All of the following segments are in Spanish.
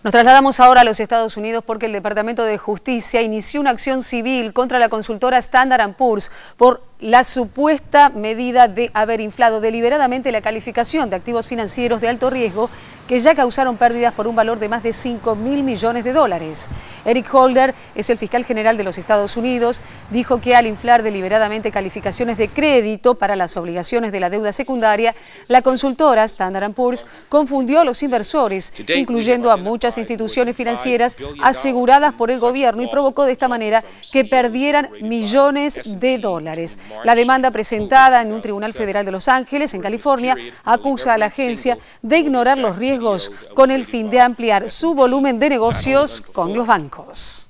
Nos trasladamos ahora a los Estados Unidos porque el Departamento de Justicia inició una acción civil contra la consultora Standard & Poor's por la supuesta medida de haber inflado deliberadamente la calificación de activos financieros de alto riesgo que ya causaron pérdidas por un valor de más de $5.000 millones. Eric Holder es el fiscal general de los Estados Unidos. Dijo que al inflar deliberadamente calificaciones de crédito para las obligaciones de la deuda secundaria, la consultora Standard & Poor's confundió a los inversores, incluyendo a muchas instituciones financieras aseguradas por el gobierno, y provocó de esta manera que perdieran millones de dólares. La demanda presentada en un tribunal federal de Los Ángeles, en California, acusa a la agencia de ignorar los riesgos con el fin de ampliar su volumen de negocios con los bancos.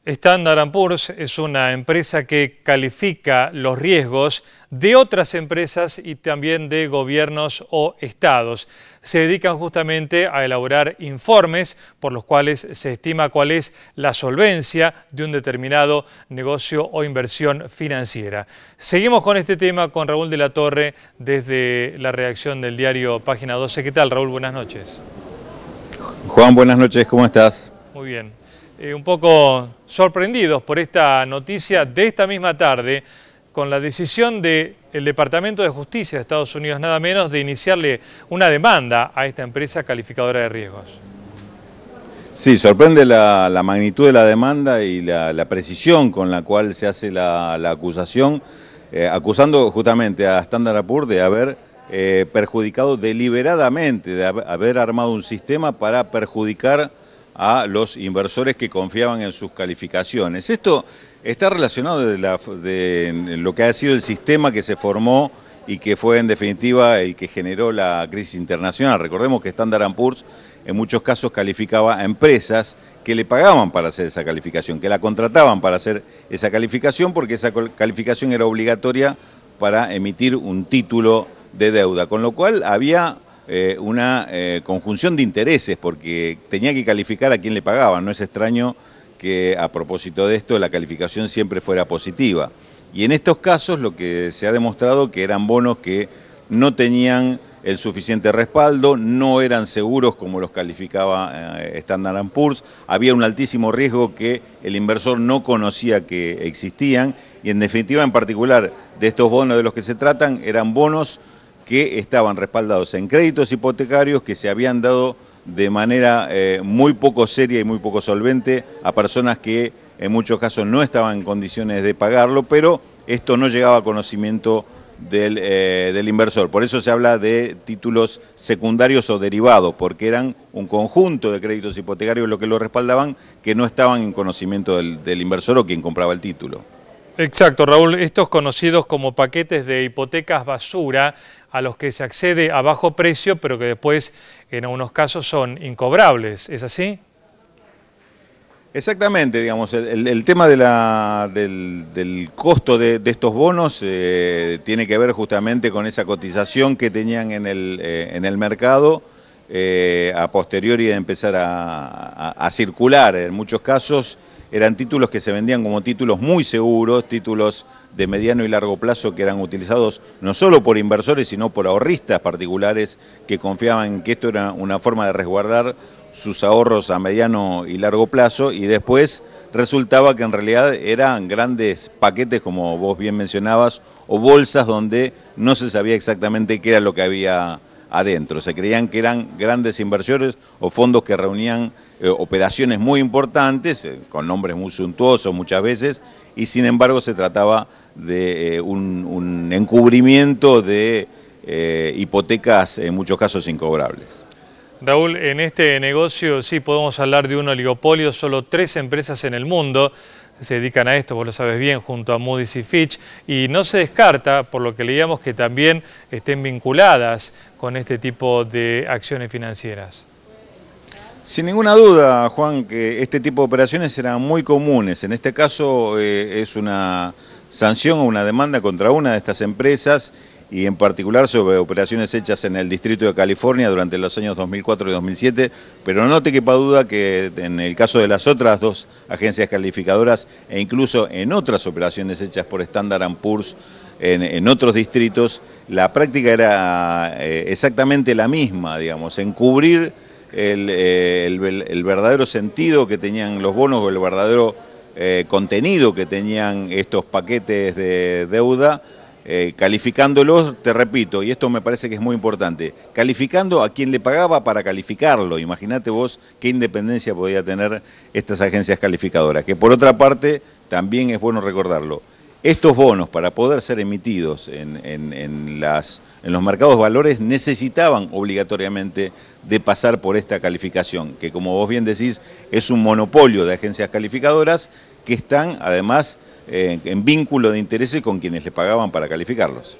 Standard & Poor's es una empresa que califica los riesgos de otras empresas y también de gobiernos o estados. Se dedican justamente a elaborar informes por los cuales se estima cuál es la solvencia de un determinado negocio o inversión financiera. Seguimos con este tema con Raúl de la Torre desde la redacción del diario Página 12. ¿Qué tal, Raúl? Buenas noches. Juan, buenas noches. ¿Cómo estás? Muy bien. Un poco sorprendidos por esta noticia de esta misma tarde, con la decisión del Departamento de Justicia de Estados Unidos, nada menos, de iniciarle una demanda a esta empresa calificadora de riesgos. Sí, sorprende la magnitud de la demanda y la precisión con la cual se hace la acusación, acusando justamente a Standard & Poor's de haber perjudicado deliberadamente, de haber armado un sistema para perjudicar a los inversores que confiaban en sus calificaciones. Esto está relacionado de lo que ha sido el sistema que se formó y que fue en definitiva el que generó la crisis internacional. Recordemos que Standard & Poor's en muchos casos calificaba a empresas que le pagaban para hacer esa calificación, que la contrataban para hacer esa calificación, porque esa calificación era obligatoria para emitir un título de deuda, con lo cual había una conjunción de intereses, porque tenía que calificar a quien le pagaban. No es extraño que a propósito de esto la calificación siempre fuera positiva. Y en estos casos lo que se ha demostrado que eran bonos que no tenían el suficiente respaldo, no eran seguros como los calificaba Standard & Poor's, había un altísimo riesgo que el inversor no conocía que existían, y en definitiva, en particular de estos bonos de los que se tratan, eran bonos que estaban respaldados en créditos hipotecarios que se habían dado de manera muy poco seria y muy poco solvente a personas que en muchos casos no estaban en condiciones de pagarlo, pero esto no llegaba a conocimiento del inversor. Por eso se habla de títulos secundarios o derivados, porque eran un conjunto de créditos hipotecarios lo que lo respaldaban, que no estaban en conocimiento del inversor o quien compraba el título. Exacto, Raúl. Estos conocidos como paquetes de hipotecas basura, a los que se accede a bajo precio, pero que después en algunos casos son incobrables. ¿Es así? Exactamente, digamos, el tema del costo de estos bonos tiene que ver justamente con esa cotización que tenían en el mercado a posteriori de empezar a circular. En muchos casos eran títulos que se vendían como títulos muy seguros, títulos de mediano y largo plazo que eran utilizados no solo por inversores, sino por ahorristas particulares que confiaban en que esto era una forma de resguardar sus ahorros a mediano y largo plazo, y después resultaba que en realidad eran grandes paquetes, como vos bien mencionabas, o bolsas donde no se sabía exactamente qué era lo que había adentro. Se creían que eran grandes inversores o fondos que reunían operaciones muy importantes, con nombres muy suntuosos muchas veces, y sin embargo se trataba de un encubrimiento de hipotecas en muchos casos incobrables. Raúl, en este negocio sí podemos hablar de un oligopolio. Solo 3 empresas en el mundo se dedican a esto, vos lo sabes bien, junto a Moody's y Fitch, y no se descarta, por lo que leíamos, que también estén vinculadas con este tipo de acciones financieras. Sin ninguna duda, Juan, que este tipo de operaciones eran muy comunes. En este caso es una sanción o una demanda contra una de estas empresas, y en particular sobre operaciones hechas en el Distrito de California durante los años 2004 y 2007, pero no te quepa duda que en el caso de las otras dos agencias calificadoras e incluso en otras operaciones hechas por Standard & Poor's en otros distritos, la práctica era exactamente la misma, digamos, encubrir el verdadero sentido que tenían los bonos o el verdadero contenido que tenían estos paquetes de deuda, calificándolos, te repito, y esto me parece que es muy importante, calificando a quien le pagaba para calificarlo. Imagínate vos qué independencia podía tener estas agencias calificadoras, que por otra parte también es bueno recordarlo. Estos bonos, para poder ser emitidos en los mercados de valores, necesitaban obligatoriamente de pasar por esta calificación, que como vos bien decís, es un monopolio de agencias calificadoras que están además en vínculo de intereses con quienes les pagaban para calificarlos.